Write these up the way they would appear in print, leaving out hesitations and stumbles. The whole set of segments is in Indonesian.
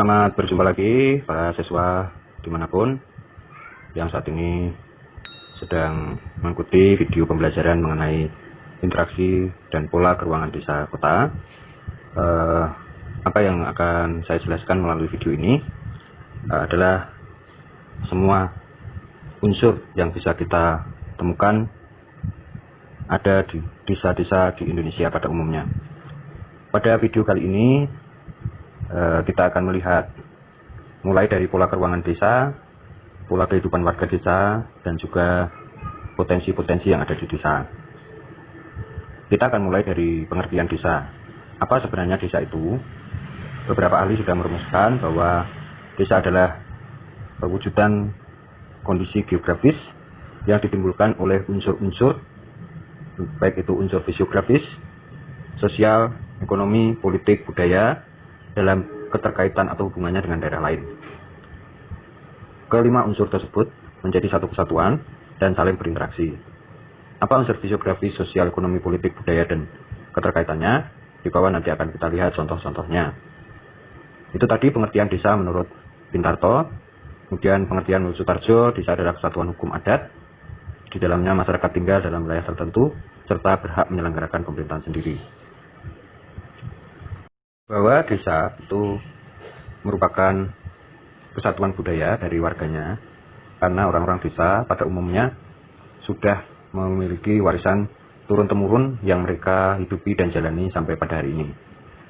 Selamat berjumpa lagi para siswa dimanapun yang saat ini sedang mengikuti video pembelajaran mengenai interaksi dan pola keruangan desa kota. Apa yang akan saya jelaskan melalui video ini adalah semua unsur yang bisa kita temukan ada di desa-desa di Indonesia pada umumnya. Pada video kali ini kita akan melihat mulai dari pola keruangan desa, pola kehidupan warga desa, dan juga potensi-potensi yang ada di desa. Kita akan mulai dari pengertian desa. Apa sebenarnya desa itu? Beberapa ahli sudah merumuskan bahwa desa adalah perwujudan kondisi geografis yang ditimbulkan oleh unsur-unsur, baik itu unsur fisiografis, sosial, ekonomi, politik, budaya, dalam keterkaitan atau hubungannya dengan daerah lain. Kelima unsur tersebut menjadi satu kesatuan dan saling berinteraksi. Apa unsur fisiografis, sosial, ekonomi, politik, budaya, dan keterkaitannya? Di bawah nanti akan kita lihat contoh-contohnya. Itu tadi pengertian desa menurut Pintarto. Kemudian pengertian menurut Sutarjo, desa adalah kesatuan hukum adat. Di dalamnya masyarakat tinggal dalam wilayah tertentu, serta berhak menyelenggarakan pemerintahan sendiri. Bahwa desa itu merupakan kesatuan budaya dari warganya, karena orang-orang desa pada umumnya sudah memiliki warisan turun-temurun yang mereka hidupi dan jalani sampai pada hari ini.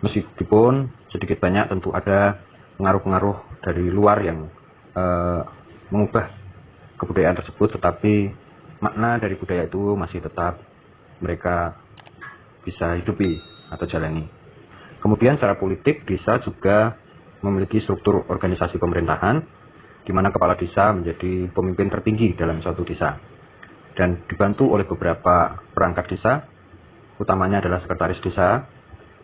Meskipun sedikit banyak tentu ada pengaruh-pengaruh dari luar yang mengubah kebudayaan tersebut, tetapi makna dari budaya itu masih tetap mereka bisa hidupi atau jalani. Kemudian secara politik, desa juga memiliki struktur organisasi pemerintahan, di mana kepala desa menjadi pemimpin tertinggi dalam suatu desa, dan dibantu oleh beberapa perangkat desa, utamanya adalah sekretaris desa,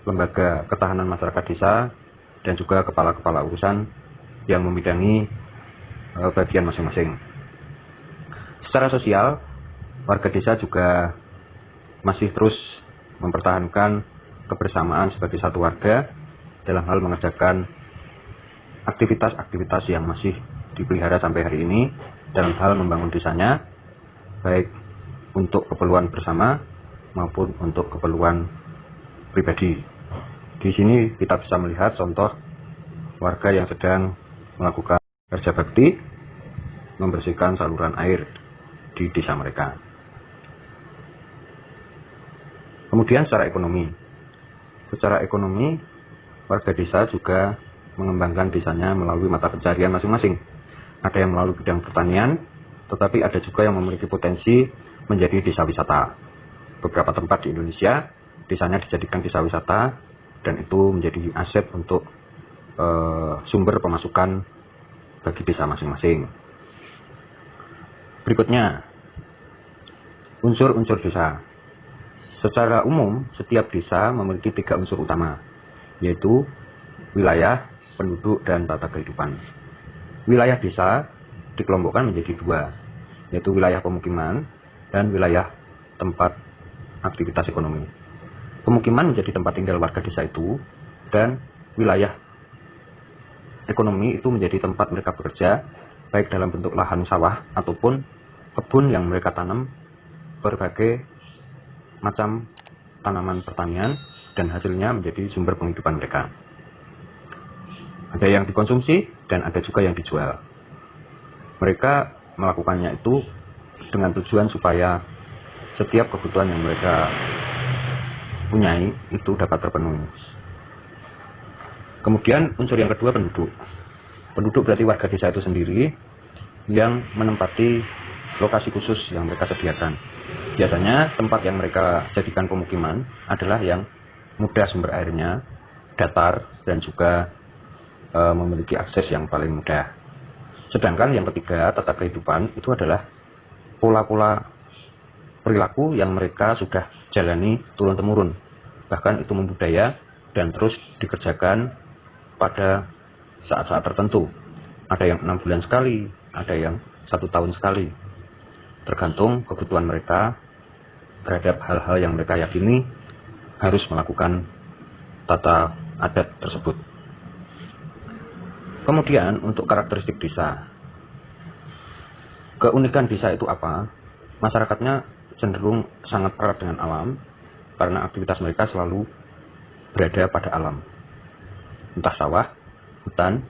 lembaga ketahanan masyarakat desa, dan juga kepala-kepala urusan yang membidangi bagian masing-masing. Secara sosial, warga desa juga masih terus mempertahankan kebersamaan sebagai satu warga dalam hal mengerjakan aktivitas-aktivitas yang masih dipelihara sampai hari ini dalam hal membangun desanya, baik untuk keperluan bersama maupun untuk keperluan pribadi. Di sini kita bisa melihat contoh warga yang sedang melakukan kerja bakti membersihkan saluran air di desa mereka. Kemudian secara ekonomi, warga desa juga mengembangkan desanya melalui mata pencarian masing-masing. Ada yang melalui bidang pertanian, tetapi ada juga yang memiliki potensi menjadi desa wisata. Beberapa tempat di Indonesia, desanya dijadikan desa wisata, dan itu menjadi aset untuk sumber pemasukan bagi desa masing-masing. Berikutnya, unsur-unsur desa. Secara umum, setiap desa memiliki 3 unsur utama, yaitu wilayah, penduduk, dan tata kehidupan. Wilayah desa dikelompokkan menjadi 2, yaitu wilayah pemukiman dan wilayah tempat aktivitas ekonomi. Pemukiman menjadi tempat tinggal warga desa itu, dan wilayah ekonomi itu menjadi tempat mereka bekerja, baik dalam bentuk lahan sawah ataupun kebun yang mereka tanam berbagai macam tanaman pertanian, dan hasilnya menjadi sumber penghidupan mereka. Ada yang dikonsumsi dan ada juga yang dijual. Mereka melakukannya itu dengan tujuan supaya setiap kebutuhan yang mereka punyai itu dapat terpenuhi. Kemudian unsur yang kedua, penduduk. Penduduk berarti warga desa itu sendiri yang menempati lokasi khusus yang mereka sediakan. Biasanya tempat yang mereka jadikan pemukiman adalah yang mudah sumber airnya, datar, dan juga memiliki akses yang paling mudah. Sedangkan yang ketiga, tata kehidupan, itu adalah pola-pola perilaku yang mereka sudah jalani turun-temurun. Bahkan itu membudaya dan terus dikerjakan pada saat-saat tertentu. Ada yang 6 bulan sekali, ada yang 1 tahun sekali. Tergantung kebutuhan mereka terhadap hal-hal yang mereka yakini harus melakukan tata adat tersebut. Kemudian untuk karakteristik desa. Keunikan desa itu apa? Masyarakatnya cenderung sangat erat dengan alam karena aktivitas mereka selalu berada pada alam. Entah sawah, hutan,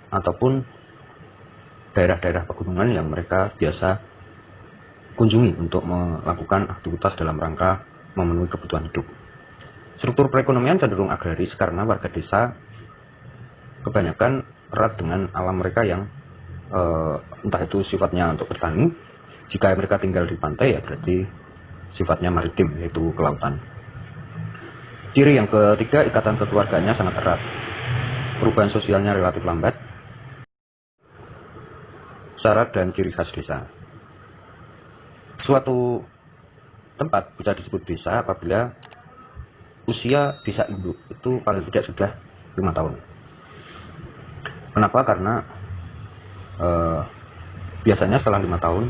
ataupun daerah-daerah pegunungan yang mereka biasa kunjungi untuk melakukan aktivitas dalam rangka memenuhi kebutuhan hidup. Struktur perekonomian cenderung agraris karena warga desa kebanyakan erat dengan alam mereka yang entah itu sifatnya untuk bertani. Jika mereka tinggal di pantai ya berarti sifatnya maritim, yaitu kelautan. Ciri yang ketiga, ikatan kekeluarganya sangat erat. Perubahan sosialnya relatif lambat. Syarat dan ciri khas desa. Suatu tempat bisa disebut desa apabila usia desa induk itu paling tidak sudah 5 tahun. Kenapa? Karena biasanya setelah 5 tahun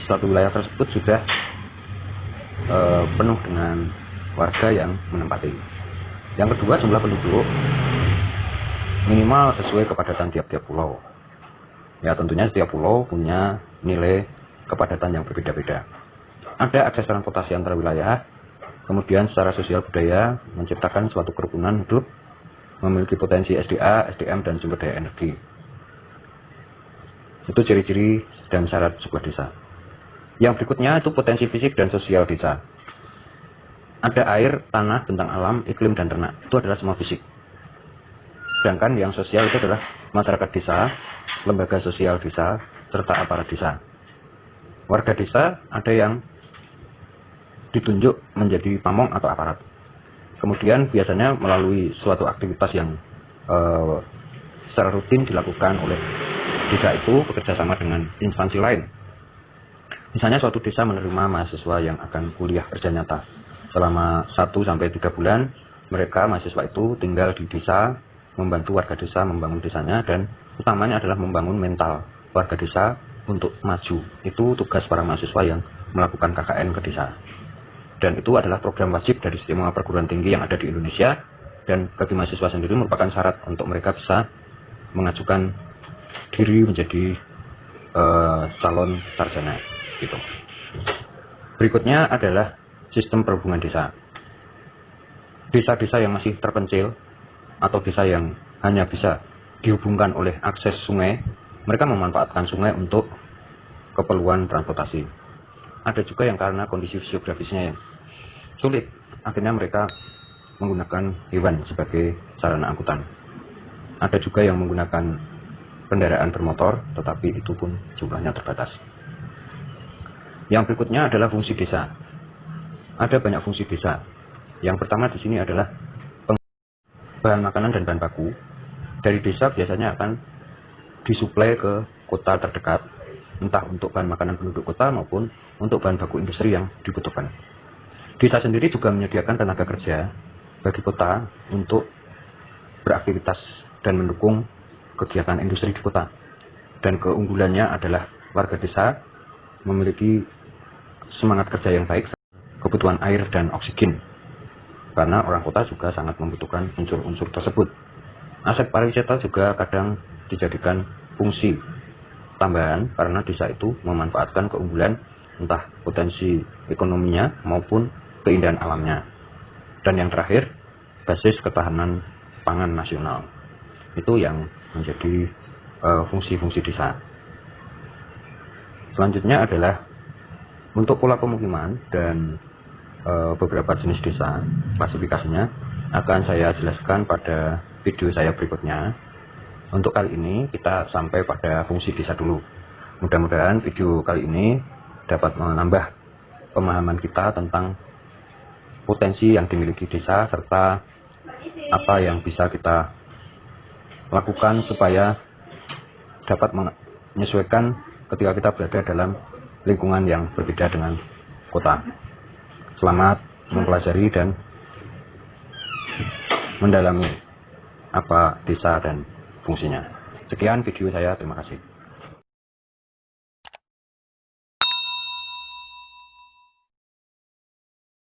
suatu wilayah tersebut sudah penuh dengan warga yang menempati. Yang kedua, jumlah penduduk minimal sesuai kepadatan tiap-tiap pulau. Ya, tentunya setiap pulau punya nilai kepadatan yang berbeda-beda. Ada akses transportasi antar wilayah, kemudian secara sosial budaya menciptakan suatu kerukunan hidup, memiliki potensi SDA, SDM, dan sumber daya energi. Itu ciri-ciri dan syarat sebuah desa. Yang berikutnya itu potensi fisik dan sosial desa. Ada air, tanah, bentang alam, iklim, dan ternak. Itu adalah semua fisik. Sedangkan yang sosial itu adalah masyarakat desa, lembaga sosial desa, serta aparat desa. Warga desa ada yang ditunjuk menjadi pamong atau aparat. Kemudian biasanya melalui suatu aktivitas yang secara rutin dilakukan oleh desa itu bekerjasama dengan instansi lain. Misalnya suatu desa menerima mahasiswa yang akan kuliah kerja nyata. Selama 1-3 bulan, mereka mahasiswa itu tinggal di desa, membantu warga desa membangun desanya, dan utamanya adalah membangun mental warga desa untuk maju. Itu tugas para mahasiswa yang melakukan KKN ke desa. Dan itu adalah program wajib dari semua perguruan tinggi yang ada di Indonesia, dan bagi mahasiswa sendiri merupakan syarat untuk mereka bisa mengajukan diri menjadi calon sarjana gitu. Berikutnya adalah sistem perhubungan desa. Desa-desa yang masih terpencil atau desa yang hanya bisa dihubungkan oleh akses sungai, mereka memanfaatkan sungai untuk keperluan transportasi. Ada juga yang karena kondisi geografisnya yang sulit, akhirnya mereka menggunakan hewan sebagai sarana angkutan. Ada juga yang menggunakan kendaraan bermotor, tetapi itu pun jumlahnya terbatas. Yang berikutnya adalah fungsi desa. Ada banyak fungsi desa. Yang pertama di sini adalah bahan makanan dan bahan baku. Dari desa biasanya akan disuplai ke kota terdekat, entah untuk bahan makanan penduduk kota maupun untuk bahan baku industri yang dibutuhkan. Desa sendiri juga menyediakan tenaga kerja bagi kota untuk beraktivitas dan mendukung kegiatan industri di kota. Dan keunggulannya adalah warga desa memiliki semangat kerja yang baik, kebutuhan air dan oksigen, karena orang kota juga sangat membutuhkan unsur-unsur tersebut. Aset pariwisata juga kadang dijadikan fungsi tambahan karena desa itu memanfaatkan keunggulan entah potensi ekonominya maupun keindahan alamnya. Dan yang terakhir, basis ketahanan pangan nasional. Itu yang menjadi fungsi-fungsi desa. Selanjutnya adalah untuk pola pemukiman dan beberapa jenis desa, klasifikasinya akan saya jelaskan pada video saya berikutnya. Untuk kali ini kita sampai pada fungsi desa dulu. Mudah-mudahan video kali ini dapat menambah pemahaman kita tentang potensi yang dimiliki desa serta apa yang bisa kita lakukan supaya dapat menyesuaikan ketika kita berada dalam lingkungan yang berbeda dengan kota. Selamat mempelajari dan mendalami apa desa dan fungsinya. Sekian video saya, terima kasih.